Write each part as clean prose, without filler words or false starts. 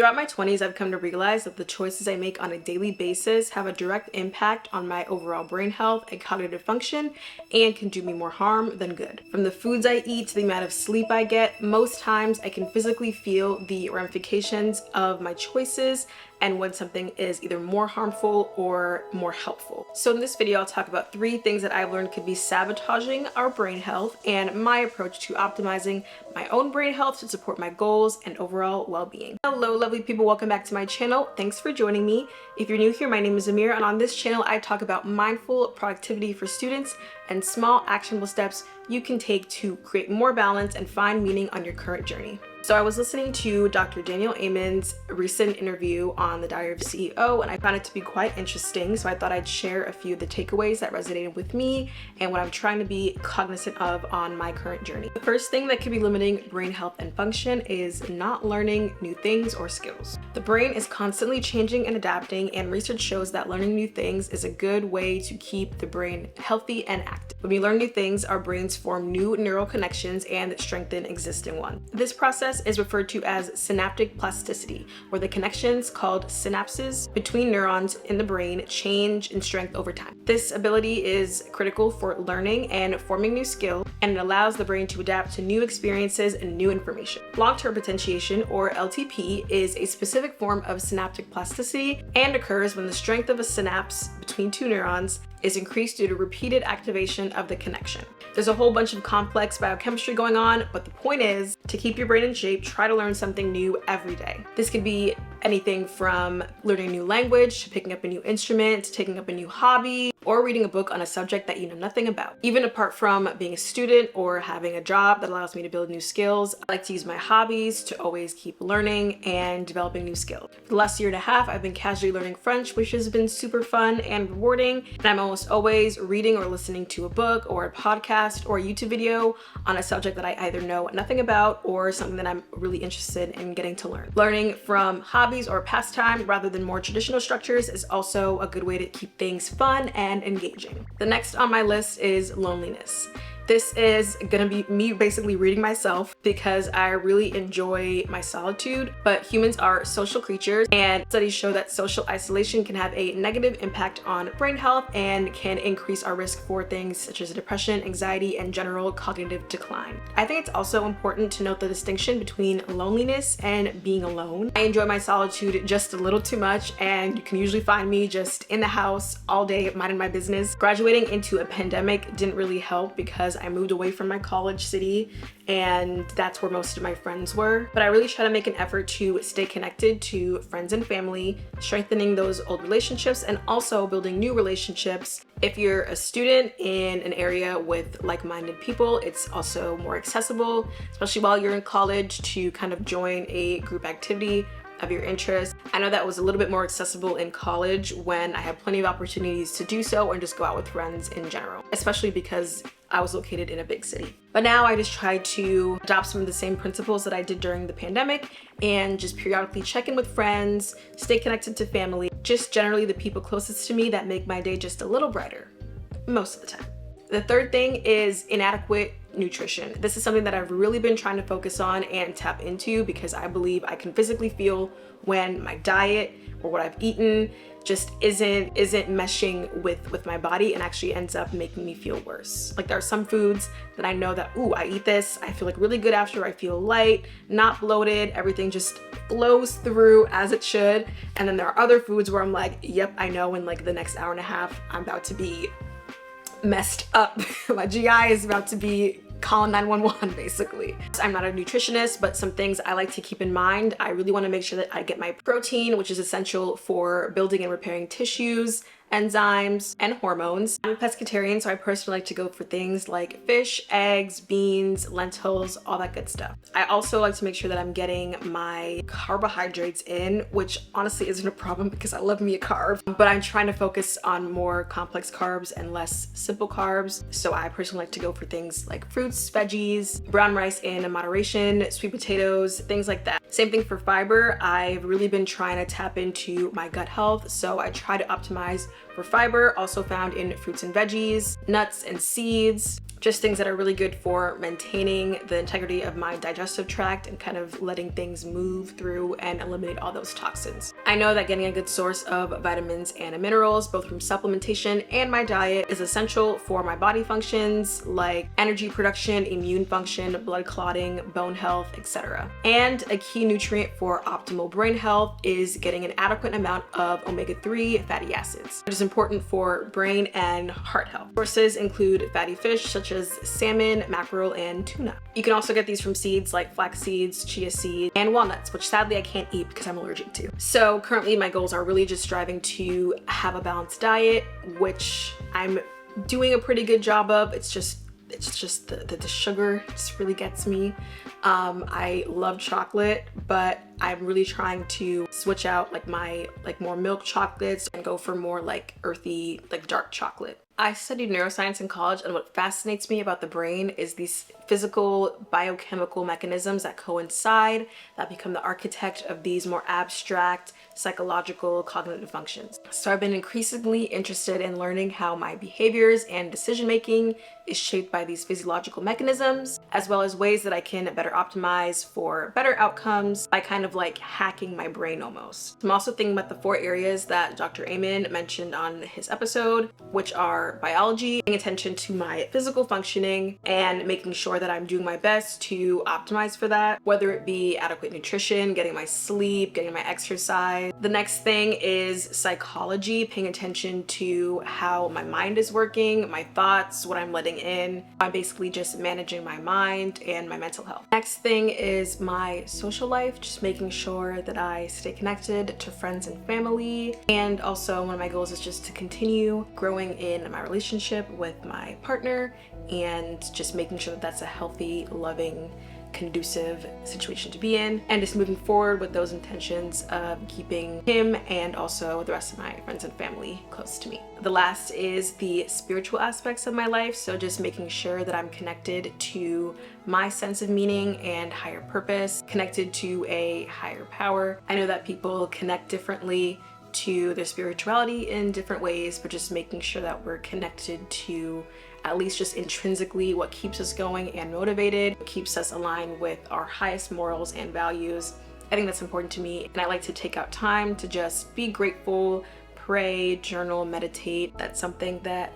Throughout my 20s, I've come to realize that the choices I make on a daily basis have a direct impact on my overall brain health and cognitive function and can do me more harm than good. From the foods I eat to the amount of sleep I get, most times I can physically feel the ramifications of my choices and when something is either more harmful or more helpful. So in this video, I'll talk about 3 things that I've learned could be sabotaging our brain health and my approach to optimizing my own brain health to support my goals and overall well-being. Hello, lovely people. Welcome back to my channel. Thanks for joining me. If you're new here, my name is Amir, and on this channel, I talk about mindful productivity for students and small actionable steps you can take to create more balance and find meaning on your current journey. So I was listening to Dr. Daniel Amen's recent interview on the Diary of a CEO, and I found it to be quite interesting. So I thought I'd share a few of the takeaways that resonated with me and what I'm trying to be cognizant of on my current journey. The first thing that could be limiting brain health and function is not learning new things or skills. The brain is constantly changing and adapting, and research shows that learning new things is a good way to keep the brain healthy and active. When we learn new things, our brains form new neural connections and strengthen existing ones. This process is referred to as synaptic plasticity, where the connections called synapses between neurons in the brain change in strength over time. This ability is critical for learning and forming new skills, and it allows the brain to adapt to new experiences and new information. Long-term potentiation, or LTP, is a specific form of synaptic plasticity and occurs when the strength of a synapse between 2 neurons is increased due to repeated activation of the connection. There's a whole bunch of complex biochemistry going on, but the point is to keep your brain in shape, try to learn something new every day. This could be anything from learning a new language, to picking up a new instrument, to taking up a new hobby, or reading a book on a subject that you know nothing about. Even apart from being a student or having a job that allows me to build new skills, I like to use my hobbies to always keep learning and developing new skills. For the last 1.5 years, I've been casually learning French, which has been super fun and rewarding, and I'm almost always reading or listening to a book or a podcast or a YouTube video on a subject that I either know nothing about or something that I'm really interested in getting to learn. Learning from hobbies or pastime rather than more traditional structures is also a good way to keep things fun and engaging. The next on my list is loneliness. This is gonna be me basically reading myself because I really enjoy my solitude, but humans are social creatures, and studies show that social isolation can have a negative impact on brain health and can increase our risk for things such as depression, anxiety, and general cognitive decline. I think it's also important to note the distinction between loneliness and being alone. I enjoy my solitude just a little too much, and you can usually find me just in the house all day minding my business. Graduating into a pandemic didn't really help because I moved away from my college city, and that's where most of my friends were. But I really try to make an effort to stay connected to friends and family, strengthening those old relationships and also building new relationships. If you're a student in an area with like-minded people, it's also more accessible, especially while you're in college, to kind of join a group activity of your interest. I know that was a little bit more accessible in college when I had plenty of opportunities to do so and just go out with friends in general, especially because I was located in a big city. But now I just try to adopt some of the same principles that I did during the pandemic and just periodically check in with friends, stay connected to family, just generally the people closest to me that make my day just a little brighter, most of the time. The third thing is inadequate nutrition. This is something that I've really been trying to focus on and tap into because I believe I can physically feel when my diet or what I've eaten just isn't meshing with my body and actually ends up making me feel worse. Like there are some foods that I know that, ooh, I eat this, I feel like really good after, I feel light, not bloated, everything just flows through as it should. And then there are other foods where I'm like, yep, I know in like the next 1.5 hours, I'm about to be messed up. My GI is about to be calling 911 basically. I'm not a nutritionist, but some things I like to keep in mind. I really want to make sure that I get my protein, which is essential for building and repairing tissues, enzymes, and hormones. I'm a pescatarian, so I personally like to go for things like fish, eggs, beans, lentils, all that good stuff. I also like to make sure that I'm getting my carbohydrates in, which honestly isn't a problem because I love me a carb, but I'm trying to focus on more complex carbs and less simple carbs. So I personally like to go for things like fruits, veggies, brown rice in moderation, sweet potatoes, things like that. Same thing for fiber. I've really been trying to tap into my gut health, so I try to optimize for fiber, also found in fruits and veggies, nuts and seeds, just things that are really good for maintaining the integrity of my digestive tract and kind of letting things move through and eliminate all those toxins. I know that getting a good source of vitamins and minerals, both from supplementation and my diet, is essential for my body functions like energy production, immune function, blood clotting, bone health, etc. And a key nutrient for optimal brain health is getting an adequate amount of omega-3 fatty acids, which is important for brain and heart health. Sources include fatty fish such as salmon, mackerel, and tuna. You can also get these from seeds like flax seeds, chia seeds, and walnuts, which sadly I can't eat because I'm allergic to. So currently my goals are really just striving to have a balanced diet, which I'm doing a pretty good job of. It's just the sugar just really gets me. I love chocolate, but I'm really trying to switch out like my more milk chocolates and go for more like earthy, like dark chocolate. I studied neuroscience in college, and what fascinates me about the brain is these physical biochemical mechanisms that coincide, that become the architect of these more abstract psychological cognitive functions. So I've been increasingly interested in learning how my behaviors and decision making is shaped by these physiological mechanisms, as well as ways that I can better optimize for better outcomes by kind of like hacking my brain almost. I'm also thinking about the 4 areas that Dr. Amen mentioned on his episode, which are biology, paying attention to my physical functioning, and making sure that I'm doing my best to optimize for that, whether it be adequate nutrition, getting my sleep, getting my exercise. The next thing is psychology, paying attention to how my mind is working, my thoughts, what I'm letting in. I'm basically just managing my mind and my mental health. Next thing is my social life, just making sure that I stay connected to friends and family. And also one of my goals is just to continue growing in my relationship with my partner and just making sure that that's a healthy, loving, conducive situation to be in, and just moving forward with those intentions of keeping him and also the rest of my friends and family close to me. The last is the spiritual aspects of my life, so just making sure that I'm connected to my sense of meaning and higher purpose, connected to a higher power. I know that people connect differently to their spirituality in different ways, but just making sure that we're connected to at least just intrinsically what keeps us going and motivated, what keeps us aligned with our highest morals and values. I think that's important to me, and I like to take out time to just be grateful, pray, journal, meditate. That's something that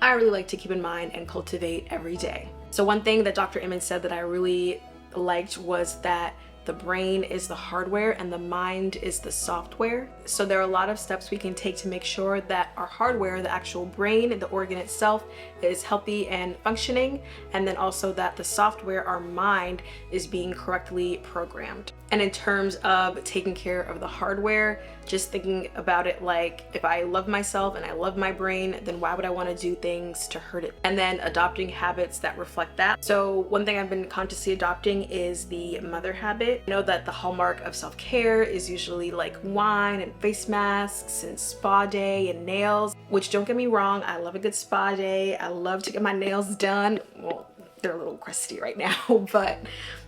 I really like to keep in mind and cultivate every day. So one thing that Dr. Emmons said that I really liked was that the brain is the hardware and the mind is the software. So there are a lot of steps we can take to make sure that our hardware, the actual brain, the organ itself, is healthy and functioning, and then also that the software, our mind, is being correctly programmed. And in terms of taking care of the hardware, just thinking about it like, if I love myself and I love my brain, then why would I want to do things to hurt it? And then adopting habits that reflect that. So one thing I've been consciously adopting is the mother habit. I know that the hallmark of self-care is usually like wine and face masks and spa day and nails, which, don't get me wrong, I love a good spa day. I love to get my nails done. Well, they're a little crusty right now, but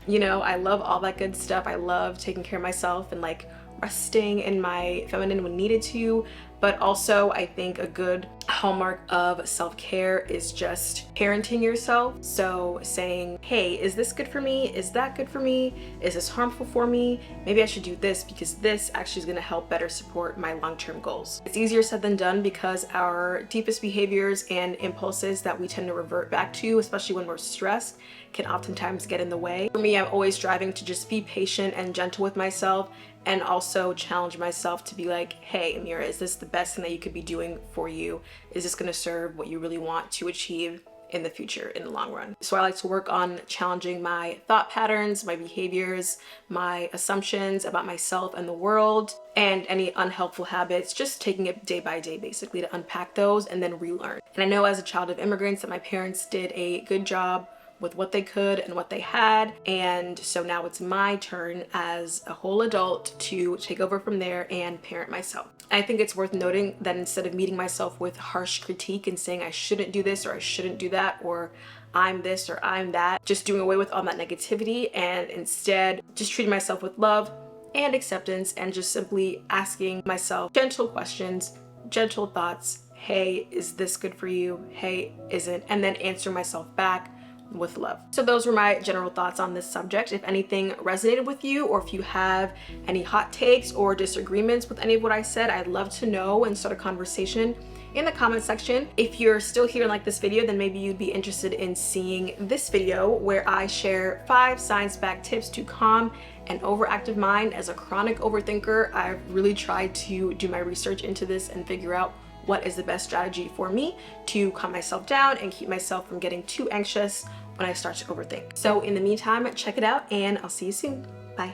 you know, I love all that good stuff. I love taking care of myself and like resting in my feminine when needed to. But also I think a good hallmark of self-care is just parenting yourself. So saying, hey, is this good for me? Is that good for me? Is this harmful for me? Maybe I should do this because this actually is going to help better support my long-term goals. It's easier said than done because our deepest behaviors and impulses that we tend to revert back to, especially when we're stressed, can oftentimes get in the way. For me, I'm always striving to just be patient and gentle with myself, and also challenge myself to be like, hey, Amira, is this the best thing that you could be doing for you? Is this going to serve what you really want to achieve in the future, in the long run? So I like to work on challenging my thought patterns, my behaviors, my assumptions about myself and the world, and any unhelpful habits, just taking it day by day basically to unpack those and then relearn. And I know as a child of immigrants that my parents did a good job with what they could and what they had, and so now it's my turn as a whole adult to take over from there and parent myself. I think it's worth noting that instead of meeting myself with harsh critique and saying I shouldn't do this or I shouldn't do that or I'm this or I'm that, just doing away with all that negativity and instead just treating myself with love and acceptance and just simply asking myself gentle questions, gentle thoughts. hey, is this good for you? Hey, isn't? And then answer myself back with love. So those were my general thoughts on this subject. If anything resonated with you, or if you have any hot takes or disagreements with any of what I said, I'd love to know and start a conversation in the comment section. If you're still here and like this video, then maybe you'd be interested in seeing this video where I share 5 science-backed tips to calm an overactive mind. As a chronic overthinker, I've really tried to do my research into this and figure out what is the best strategy for me to calm myself down and keep myself from getting too anxious when I start to overthink. So in the meantime, check it out and I'll see you soon. Bye.